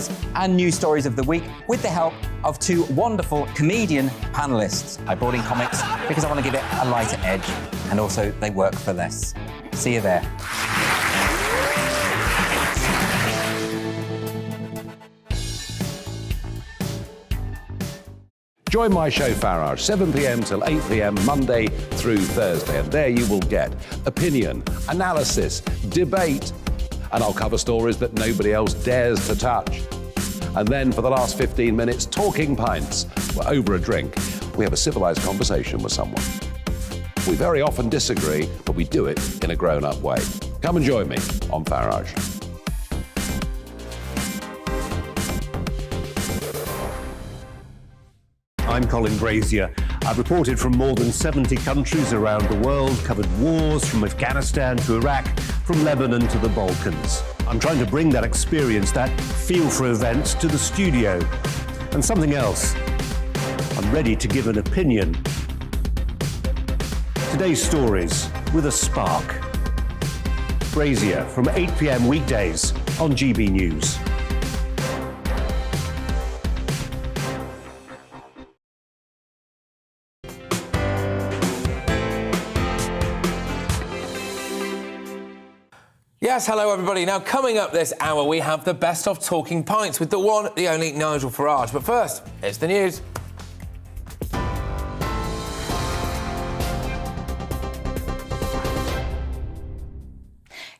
scares and news stories of the week with the help of two wonderful comedian panellists. I brought in comics because I want to give it a lighter edge, and also they work for less. See you there. Join my show Farage, 7 p.m. till 8 p.m. Monday through Thursday, and there you will get opinion, analysis, debate, and I'll cover stories that nobody else dares to touch. And then for the last 15 minutes, talking pints. We're over a drink. We have a civilised conversation with someone. We very often disagree, but we do it in a grown-up way. Come and join me on Farage. I'm Colin Brazier. I've reported from more than 70 countries around the world, covered wars from Afghanistan to Iraq, from Lebanon to the Balkans. I'm trying to bring that experience, that feel for events, to the studio. And something else, I'm ready to give an opinion. Today's stories with a spark. Brazier from 8 p.m. weekdays on GB News. Yes, hello everybody. Now, coming up this hour, we have the best of Talking Pints with the one, the only Nigel Farage. But first, it's the news.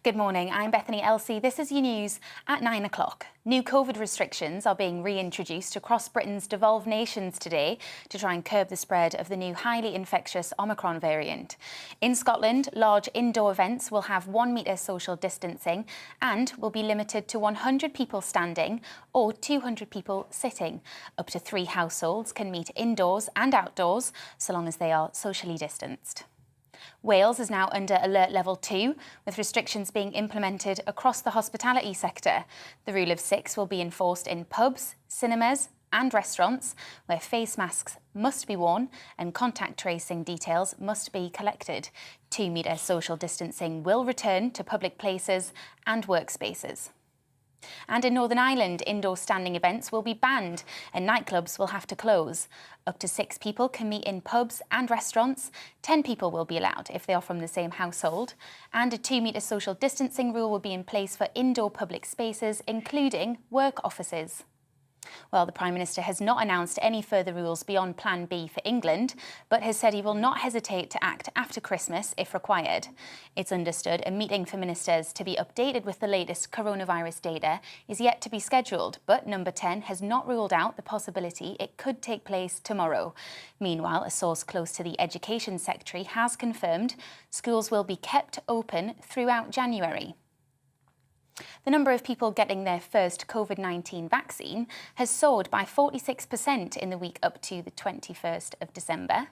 Good morning, I'm Bethany Elsey. This is your news at 9 o'clock. New COVID restrictions are being reintroduced across Britain's devolved nations today to try and curb the spread of the new highly infectious Omicron variant. In Scotland, large indoor events will have 1 metre social distancing and will be limited to 100 people standing or 200 people sitting. Up to 3 households can meet indoors and outdoors so long as they are socially distanced. Wales is now under alert level 2, with restrictions being implemented across the hospitality sector. The rule of 6 will be enforced in pubs, cinemas and restaurants, where face masks must be worn and contact tracing details must be collected. 2 metre social distancing will return to public places and workspaces. And in Northern Ireland, indoor standing events will be banned and nightclubs will have to close. Up to 6 people can meet in pubs and restaurants. 10 people will be allowed if they are from the same household. And a 2 metre social distancing rule will be in place for indoor public spaces, including work offices. Well, the Prime Minister has not announced any further rules beyond Plan B for England, but has said he will not hesitate to act after Christmas if required. It's understood a meeting for ministers to be updated with the latest coronavirus data is yet to be scheduled, but Number 10 has not ruled out the possibility it could take place tomorrow. Meanwhile, a source close to the Education Secretary has confirmed schools will be kept open throughout January. The number of people getting their first COVID-19 vaccine has soared by 46% in the week up to the 21st of December.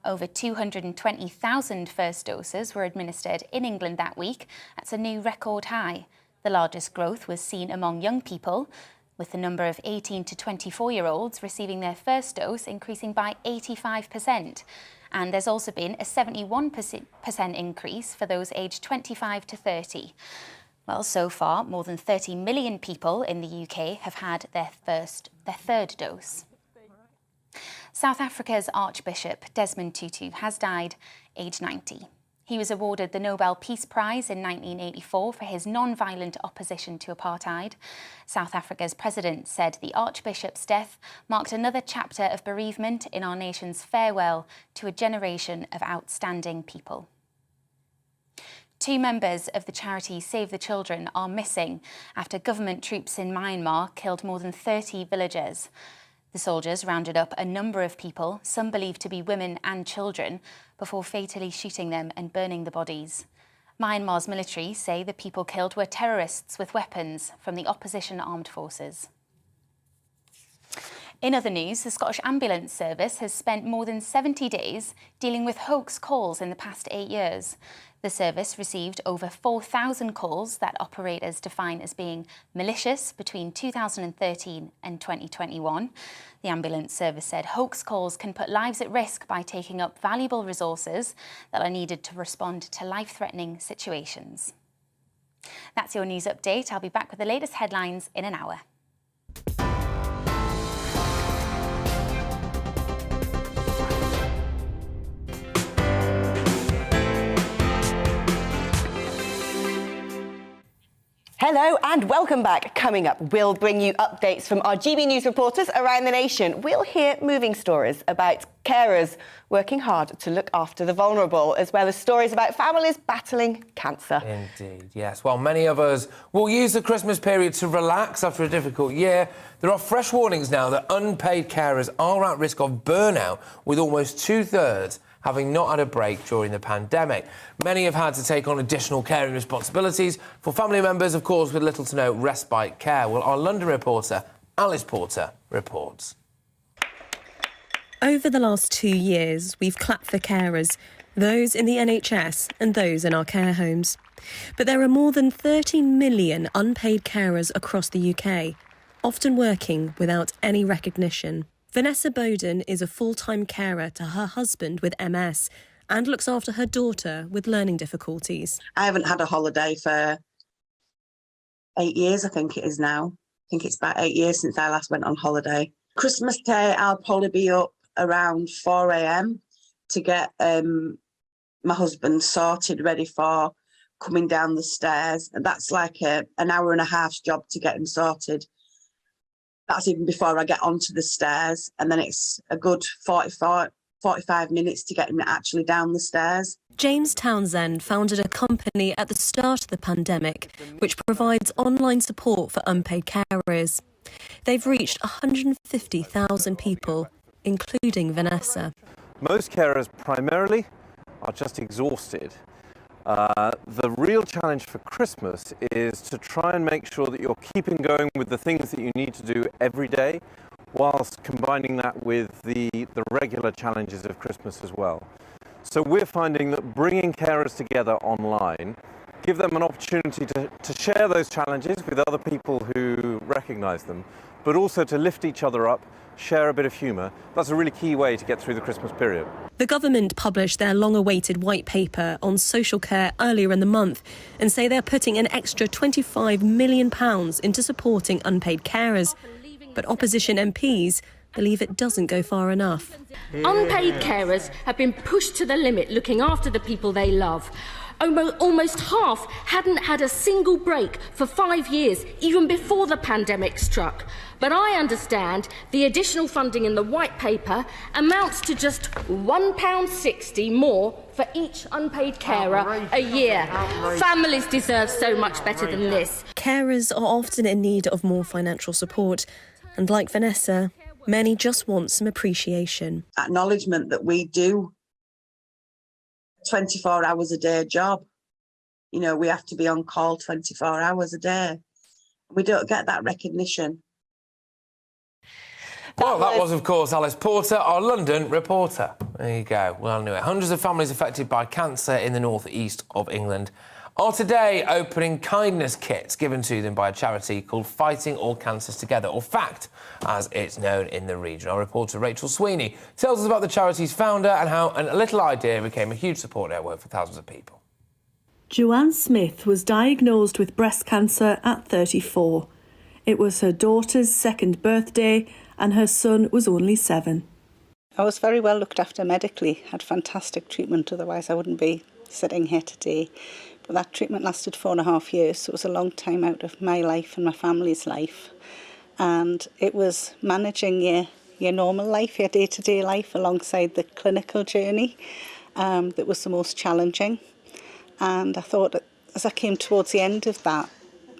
Over 220,000 first doses were administered in England that week. That's a new record high. The largest growth was seen among young people, with the number of 18 to 24-year-olds receiving their first dose increasing by 85%. And there's also been a 71% increase for those aged 25 to 30. Well, so far, more than 30 million people in the UK have had their third dose. South Africa's Archbishop Desmond Tutu has died, aged 90. He was awarded the Nobel Peace Prize in 1984 for his non-violent opposition to apartheid. South Africa's president said the Archbishop's death marked another chapter of bereavement in our nation's farewell to a generation of outstanding people. 2 members of the charity Save the Children are missing after government troops in Myanmar killed more than 30 villagers. The soldiers rounded up a number of people, some believed to be women and children, before fatally shooting them and burning the bodies. Myanmar's military say the people killed were terrorists with weapons from the opposition armed forces. In other news, the Scottish Ambulance Service has spent more than 70 days dealing with hoax calls in the past 8 years. The service received over 4,000 calls that operators define as being malicious between 2013 and 2021. The ambulance service said hoax calls can put lives at risk by taking up valuable resources that are needed to respond to life-threatening situations. That's your news update. I'll be back with the latest headlines in an hour. Hello and welcome back. Coming up, we'll bring you updates from our GB News reporters around the nation. We'll hear moving stories about carers working hard to look after the vulnerable, as well as stories about families battling cancer. Indeed, yes. While many of us will use the Christmas period to relax after a difficult year, there are fresh warnings now that unpaid carers are at risk of burnout, with almost two-thirds having not had a break during the pandemic. Many have had to take on additional caring responsibilities for family members, of course, with little to no respite care. Well, our London reporter, Alice Porter, reports. Over the last 2 years, we've clapped for carers, those in the NHS and those in our care homes. But there are more than 30 million unpaid carers across the UK, often working without any recognition. Vanessa Bowden is a full-time carer to her husband with MS and looks after her daughter with learning difficulties. I haven't had a holiday for 8 years, I think it is now. I think it's about 8 years since I last went on holiday. Christmas Day, I'll probably be up around 4 a.m. to get my husband sorted, ready for coming down the stairs. And that's like an hour and a half's job to get him sorted. That's even before I get onto the stairs. And then it's a good 45 minutes to get him actually down the stairs. James Townsend founded a company at the start of the pandemic, which provides online support for unpaid carers. They've reached 150,000 people, including Vanessa. Most carers primarily are just exhausted. The real challenge for Christmas is to try and make sure that you're keeping going with the things that you need to do every day, whilst combining that with the regular challenges of Christmas as well. So we're finding that bringing carers together online give them an opportunity to share those challenges with other people who recognise them, but also to lift each other up, share a bit of humour. That's a really key way to get through the Christmas period. The government published their long-awaited white paper on social care earlier in the month and say they're putting an extra £25 million into supporting unpaid carers. But opposition MPs believe it doesn't go far enough. Unpaid carers have been pushed to the limit looking after the people they love. Almost half hadn't had a single break for 5 years, even before the pandemic struck. But I understand the additional funding in the white paper amounts to just £1.60 more for each unpaid carer a year. Families deserve so much better than this. Carers are often in need of more financial support, and like Vanessa, many just want some appreciation. Acknowledgement that we do 24 hours a day job. You know, we have to be on call 24 hours a day. We don't get that recognition. Well, that was, of course, Alice Porter, our London reporter. There you go. Well, anyway, hundreds of families affected by cancer in the north-east of England are today opening kindness kits given to them by a charity called Fighting All Cancers Together, or FACT, as it's known in the region. Our reporter Rachel Sweeney tells us about the charity's founder and how a little idea became a huge support network for thousands of people. Joanne Smith was diagnosed with breast cancer at 34. It was her daughter's second birthday and her son was only 7. I was very well looked after medically, had fantastic treatment, otherwise I wouldn't be sitting here today. But that treatment lasted 4.5 years, so it was a long time out of my life and my family's life. And it was managing your normal life, your day-to-day life, alongside the clinical journey that was the most challenging. And I thought that as I came towards the end of that,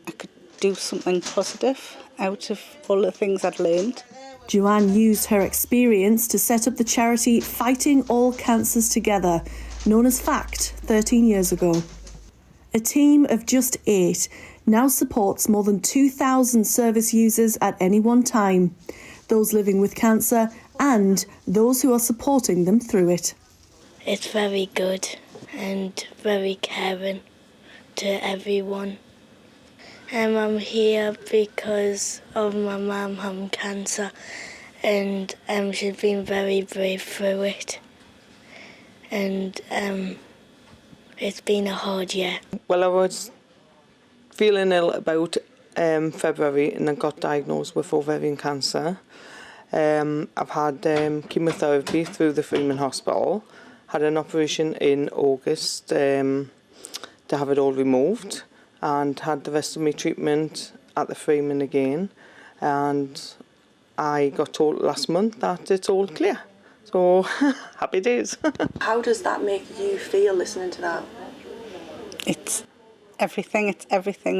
I could do something positive out of all the things I'd learned. Joanne used her experience to set up the charity Fighting All Cancers Together, known as FACT, 13 years ago. A team of just 8 now supports more than 2,000 service users at any one time, those living with cancer and those who are supporting them through it. It's very good and very caring to everyone. I'm here because of my mum having cancer, and she's been very brave through it. And it's been a hard year. Well, I was feeling ill about February and I got diagnosed with ovarian cancer. I've had chemotherapy through the Freeman Hospital, had an operation in August to have it all removed, and had the rest of my treatment at the Freeman again, and I got told last month that it's all clear. So, happy days. How does that make you feel listening to that? It's everything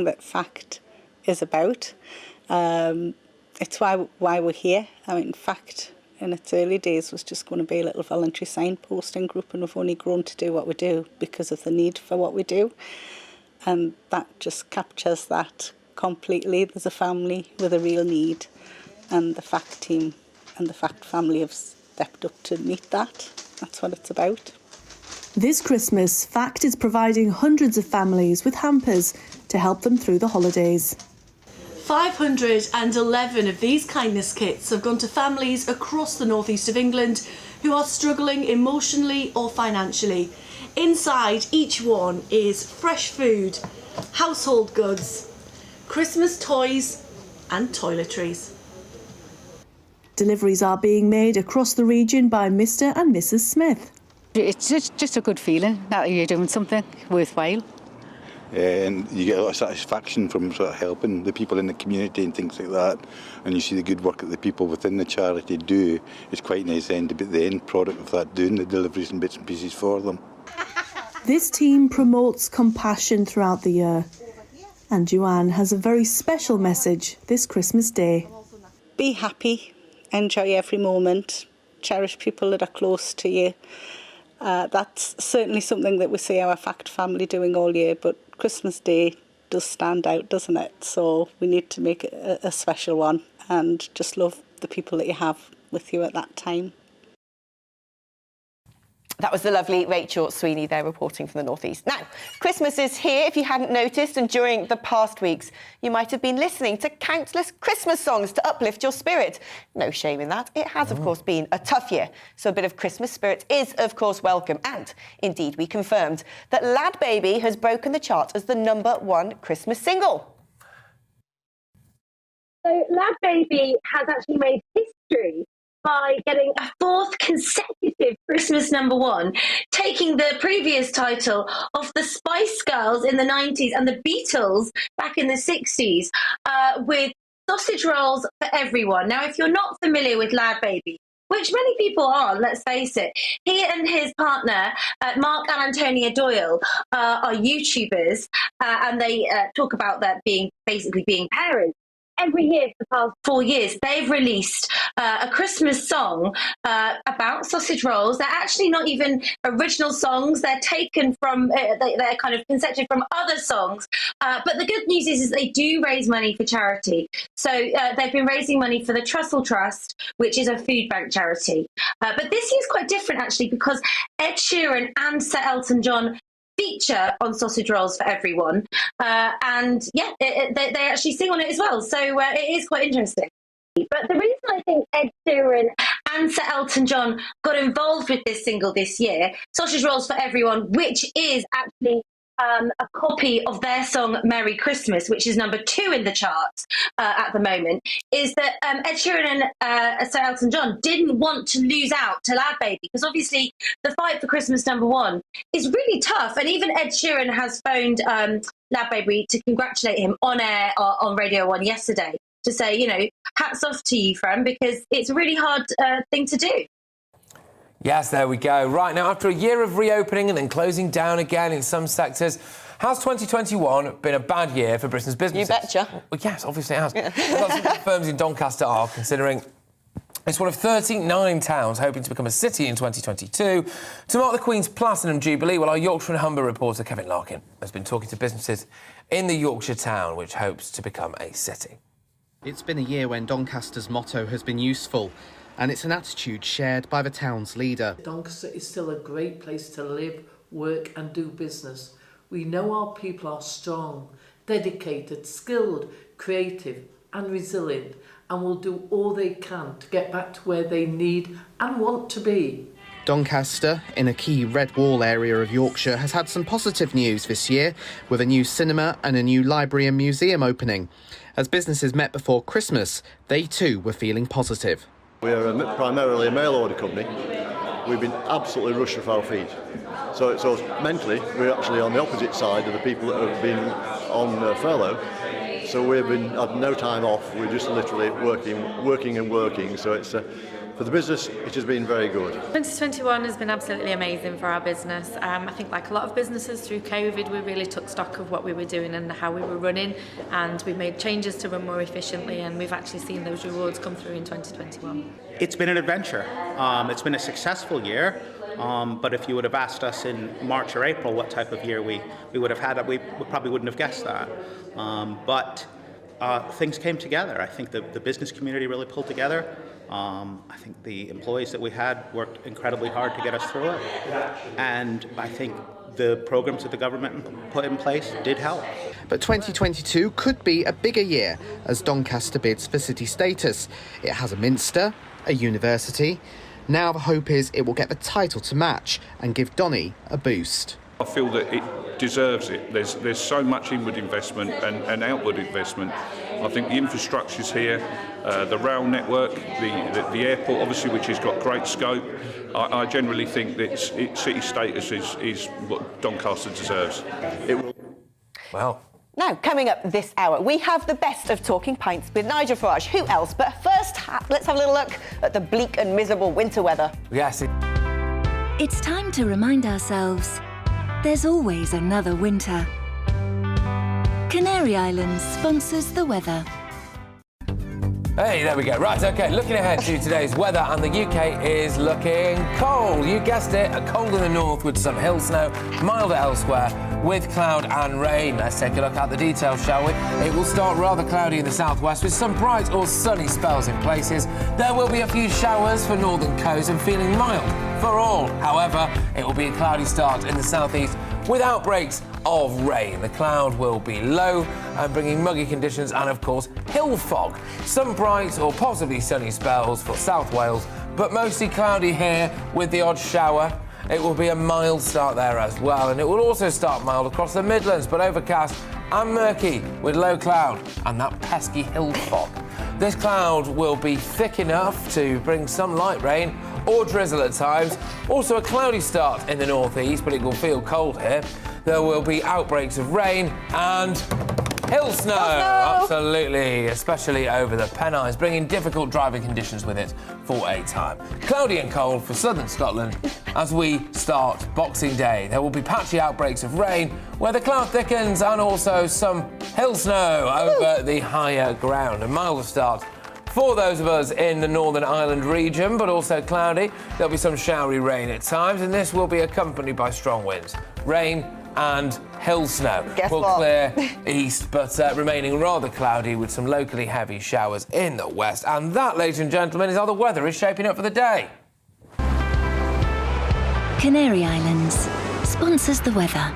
that FACT is about. It's why we're here. I mean, FACT in its early days was just going to be a little voluntary signposting group, and we've only grown to do what we do because of the need for what we do. And that just captures that completely. There's a family with a real need, and the FACT team and the FACT family have stepped up to meet that. That's what it's about. This Christmas, FACT is providing hundreds of families with hampers to help them through the holidays. 511 of these kindness kits have gone to families across the northeast of England who are struggling emotionally or financially. Inside each one is fresh food, household goods, Christmas toys and toiletries. Deliveries are being made across the region by Mr. and Mrs. Smith. It's just a good feeling that you're doing something worthwhile. And you get a lot of satisfaction from sort of helping the people in the community and things like that. And you see the good work that the people within the charity do. It's quite nice then to be the end product of that, doing the deliveries and bits and pieces for them. This team promotes compassion throughout the year. And Joanne has a very special message this Christmas Day. Be happy, enjoy every moment, cherish people that are close to you. That's certainly something that we see our FACT family doing all year, but Christmas Day does stand out, doesn't it? So we need to make it a special one and just love the people that you have with you at that time. That was the lovely Rachel Sweeney there reporting from the Northeast. Now, Christmas is here, if you hadn't noticed, and during the past weeks, you might have been listening to countless Christmas songs to uplift your spirit. No shame in that. It has, of course, been a tough year, so a bit of Christmas spirit is, of course, welcome. And, indeed, we confirmed that Lad Baby has broken the chart as the #1 Christmas single. So Lad Baby has actually made history by getting a 4th consecutive Christmas #1, taking the previous title of the Spice Girls in the 90s and the Beatles back in the 60s with Sausage Rolls for Everyone. Now, if you're not familiar with Lad Baby, which many people are, let's face it, he and his partner, Mark and Antonia Doyle, are YouTubers, and they talk about that basically being parents. Every year for the past 4 years, they've released a Christmas song about sausage rolls. They're actually not even original songs. They're taken from, they're kind of concepted from other songs. But the good news is they do raise money for charity. So they've been raising money for the Trussell Trust, which is a food bank charity. But this year's quite different, actually, because Ed Sheeran and Sir Elton John feature on Sausage Rolls for Everyone, and yeah, they actually sing on it as well, so it is quite interesting. But the reason I think Ed Sheeran and Sir Elton John got involved with this single this year, Sausage Rolls for Everyone, which is actually a copy of their song Merry Christmas, which is #2 in the charts at the moment, is that Ed Sheeran and Sir Elton John didn't want to lose out to Lad Baby, because obviously the fight for Christmas #1 is really tough, and even Ed Sheeran has phoned Lad Baby to congratulate him on air on Radio 1 yesterday, to say, you know, hats off to you, friend, because it's a really hard thing to do. Yes, there we go. Right, now, after a year of reopening and then closing down again in some sectors, has 2021 been a bad year for Britain's businesses? You betcha. Well, yes, obviously it has. Lots of firms in Doncaster are considering it's one of 39 towns hoping to become a city in 2022 to mark the Queen's Platinum Jubilee. Well, our Yorkshire and Humber reporter, Kevin Larkin, has been talking to businesses in the Yorkshire town which hopes to become a city. It's been a year when Doncaster's motto has been useful, and it's an attitude shared by the town's leader. Doncaster is still a great place to live, work and do business. We know our people are strong, dedicated, skilled, creative and resilient, and will do all they can to get back to where they need and want to be. Doncaster, in a key Red Wall area of Yorkshire, has had some positive news this year, with a new cinema and a new library and museum opening. As businesses met before Christmas, they too were feeling positive. We're primarily a mail order company. we've been absolutely rushed off our feet. So mentally, we're actually on the opposite side of the people that have been on furlough. So we've had no time off. We're just literally working. So it's for the business, it has been very good. 2021 has been absolutely amazing for our business. I think like a lot of businesses through COVID, we really took stock of what we were doing and how we were running, and we made changes to run more efficiently, and we've actually seen those rewards come through in 2021. It's been an adventure. It's been a successful year. But if you would have asked us in March or April what type of year we would have had, we probably wouldn't have guessed that. But things came together. I think the business community really pulled together. I think the employees that we had worked incredibly hard to get us through it. And I think the programs that the government put in place did help. But 2022 could be a bigger year as Doncaster bids for city status. It has a minster, a university. Now the hope is it will get the title to match and give Donny a boost. I feel that it deserves it. There's so much inward investment and outward investment. I think the infrastructure's here, the rail network, the airport, obviously, which has got great scope. I generally think that city status is what Doncaster deserves. Wow. Now, coming up this hour, we have the best of Talking Pints with Nigel Farage. Who else? But first, let's have a little look at the bleak and miserable winter weather. Yes. It's time to remind ourselves there's always another winter. Canary Islands sponsors the weather. Hey, there we go. Right, OK, looking ahead to today's weather, and the UK is looking cold. You guessed it, cold in the north with some hill snow, milder elsewhere with cloud and rain. Let's take a look at the details, shall we? It will start rather cloudy in the southwest with some bright or sunny spells in places. There will be a few showers for northern coast and feeling mild for all. However, it will be a cloudy start in the southeast with outbreaks of rain. The cloud will be low and bringing muggy conditions and, of course, hill fog. Some bright or possibly sunny spells for South Wales, but mostly cloudy here with the odd shower. It will be a mild start there as well, and it will also start mild across the Midlands, but overcast and murky with low cloud and that pesky hill fog. This cloud will be thick enough to bring some light rain or drizzle at times. Also a cloudy start in the northeast, but it will feel cold here. There will be outbreaks of rain and hill snow. Absolutely, especially over the Pennines, bringing difficult driving conditions with it for a time. Cloudy and cold for southern Scotland as we start Boxing Day. There will be patchy outbreaks of rain where the cloud thickens and also some hill snow over the higher ground. A milder start for those of us in the Northern Ireland region, but also cloudy. There'll be some showery rain at times, and this will be accompanied by strong winds. Rain and hill snow will clear east, but remaining rather cloudy with some locally heavy showers in the west. And that, ladies and gentlemen, is how the weather is shaping up for the day. Canary Islands sponsors the weather.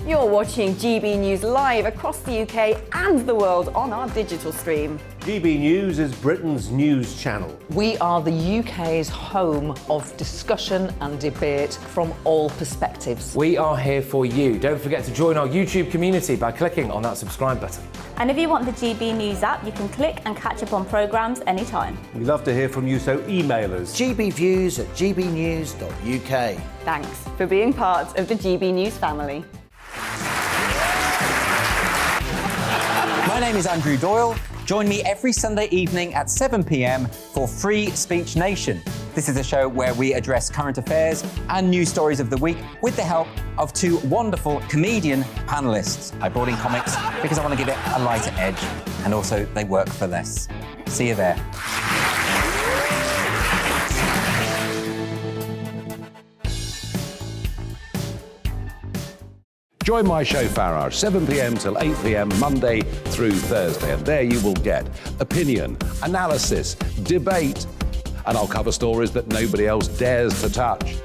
You're watching GB News live across the UK and the world on our digital stream. GB News is Britain's news channel. We are the UK's home of discussion and debate from all perspectives. We are here for you. Don't forget to join our YouTube community by clicking on that subscribe button. And if you want the GB News app, you can click and catch up on programmes anytime. We love to hear from you, so email us. gbviews@gbnews.uk. Thanks for being part of the GB News family. My name is Andrew Doyle. Join me every Sunday evening at 7 p.m. for Free Speech Nation. This is a show where we address current affairs and news stories of the week with the help of two wonderful comedian panellists. I brought in comics because I want to give it a lighter edge, and also they work for less. See you there. Join my show Farage, 7 p.m. till 8 p.m. Monday through Thursday. And there you will get opinion, analysis, debate, and I'll cover stories that nobody else dares to touch.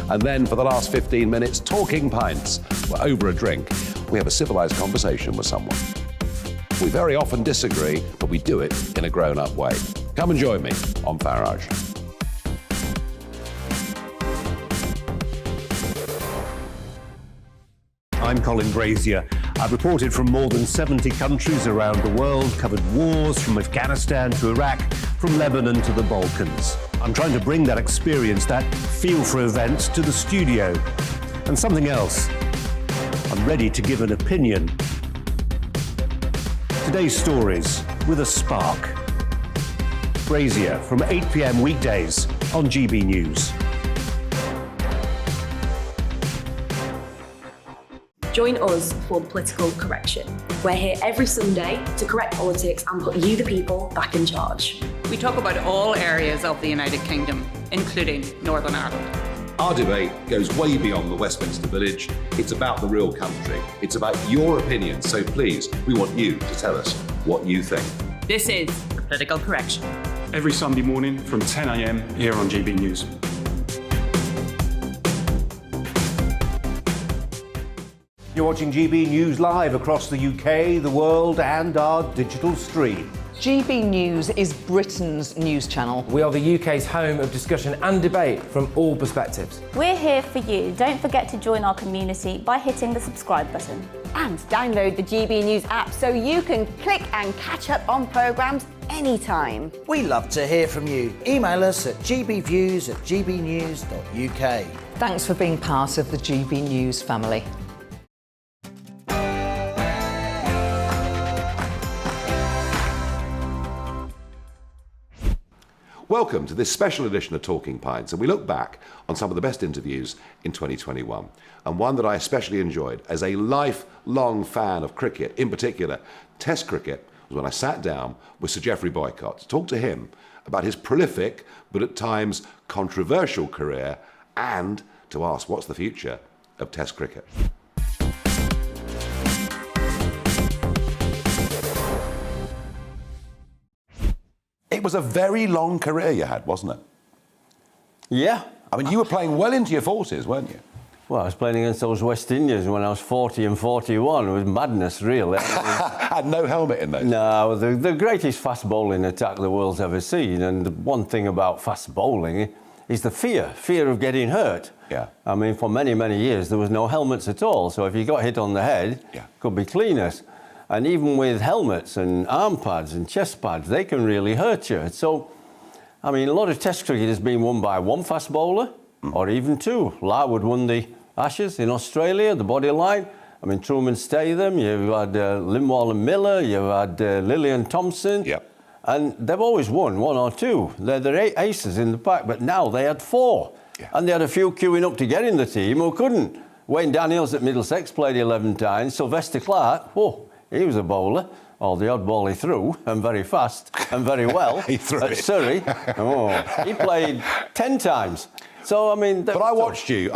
And then for the last 15 minutes, Talking Pints. We're over a drink. We have a civilised conversation with someone. We very often disagree, but we do it in a grown-up way. Come and join me on Farage. I'm Colin Brazier. I've reported from more than 70 countries around the world, covered wars from Afghanistan to Iraq, from Lebanon to the Balkans. I'm trying to bring that experience, that feel for events, to the studio. And something else. I'm ready to give an opinion. Today's stories with a spark. Brazier from 8 p.m. weekdays on GB News. Join us for the political correction. We're here every Sunday to correct politics and put you, the people, back in charge. We talk about all areas of the United Kingdom, including Northern Ireland. Our debate goes way beyond the Westminster Village. It's about the real country. It's about your opinion. So please, we want you to tell us what you think. This is the political correction. Every Sunday morning from 10 a.m. here on GB News. You're watching GB News live across the UK, the world, and our digital stream. GB News is Britain's news channel. We are the UK's home of discussion and debate from all perspectives. We're here for you. Don't forget to join our community by hitting the subscribe button. And download the GB News app so you can click and catch up on programmes anytime. We love to hear from you. Email us at gbviews@gbnews.uk. Thanks for being part of the GB News family. Welcome to this special edition of Talking Pints, and we look back on some of the best interviews in 2021. And one that I especially enjoyed as a lifelong fan of cricket, in particular Test cricket, was when I sat down with Sir Geoffrey Boycott to talk to him about his prolific but at times controversial career and to ask what's the future of Test cricket. It was a very long career you had, wasn't it? Yeah. I mean, you were playing well into your 40s, weren't you? Well, I was playing against those West Indians when I was 40 and 41. It was madness, really. Had no helmet in those. No, the greatest fast bowling attack the world's ever seen. And the one thing about fast bowling is the fear of getting hurt. Yeah. I mean, for many, many years, there was no helmets at all. So if you got hit on the head, it could be cleaners. And even with helmets and arm pads and chest pads, they can really hurt you. So, I mean, a lot of Test cricket has been won by one fast bowler or even two. Larwood won the Ashes in Australia, the bodyline. I mean, Truman Statham, you've had Lindwall and Miller, you've had Lillian Thompson. Yep. And they've always won one or two. They're aces in the pack, but now they had four. Yeah. And they had a few queuing up to get in the team who couldn't. Wayne Daniels at Middlesex played 11 times. Sylvester Clarke, he was a bowler, or the odd ball he threw, and very fast, and very well. He threw at it. Surrey. He played 10 times. So, I mean... But I watched you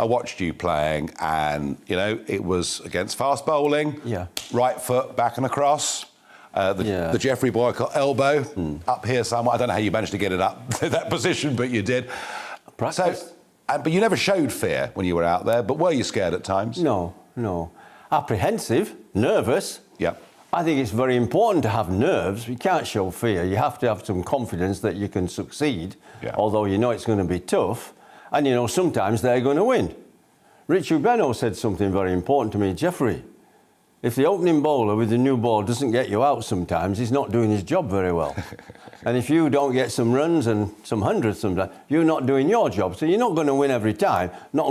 playing, and, you know, it was against fast bowling, right foot back and across, the Geoffrey Boycott elbow, up here somewhere. I don't know how you managed to get it up to that position, but you did. Practice. So, but you never showed fear when you were out there, but were you scared at times? No. Apprehensive, nervous. Yeah. I think it's very important to have nerves. You can't show fear. You have to have some confidence that you can succeed, although you know it's going to be tough. And, you know, sometimes they're going to win. Richie Benaud said something very important to me. Geoffrey, if the opening bowler with the new ball doesn't get you out sometimes, he's not doing his job very well. And if you don't get some runs and some hundreds sometimes, you're not doing your job. So you're not going to win every time. Not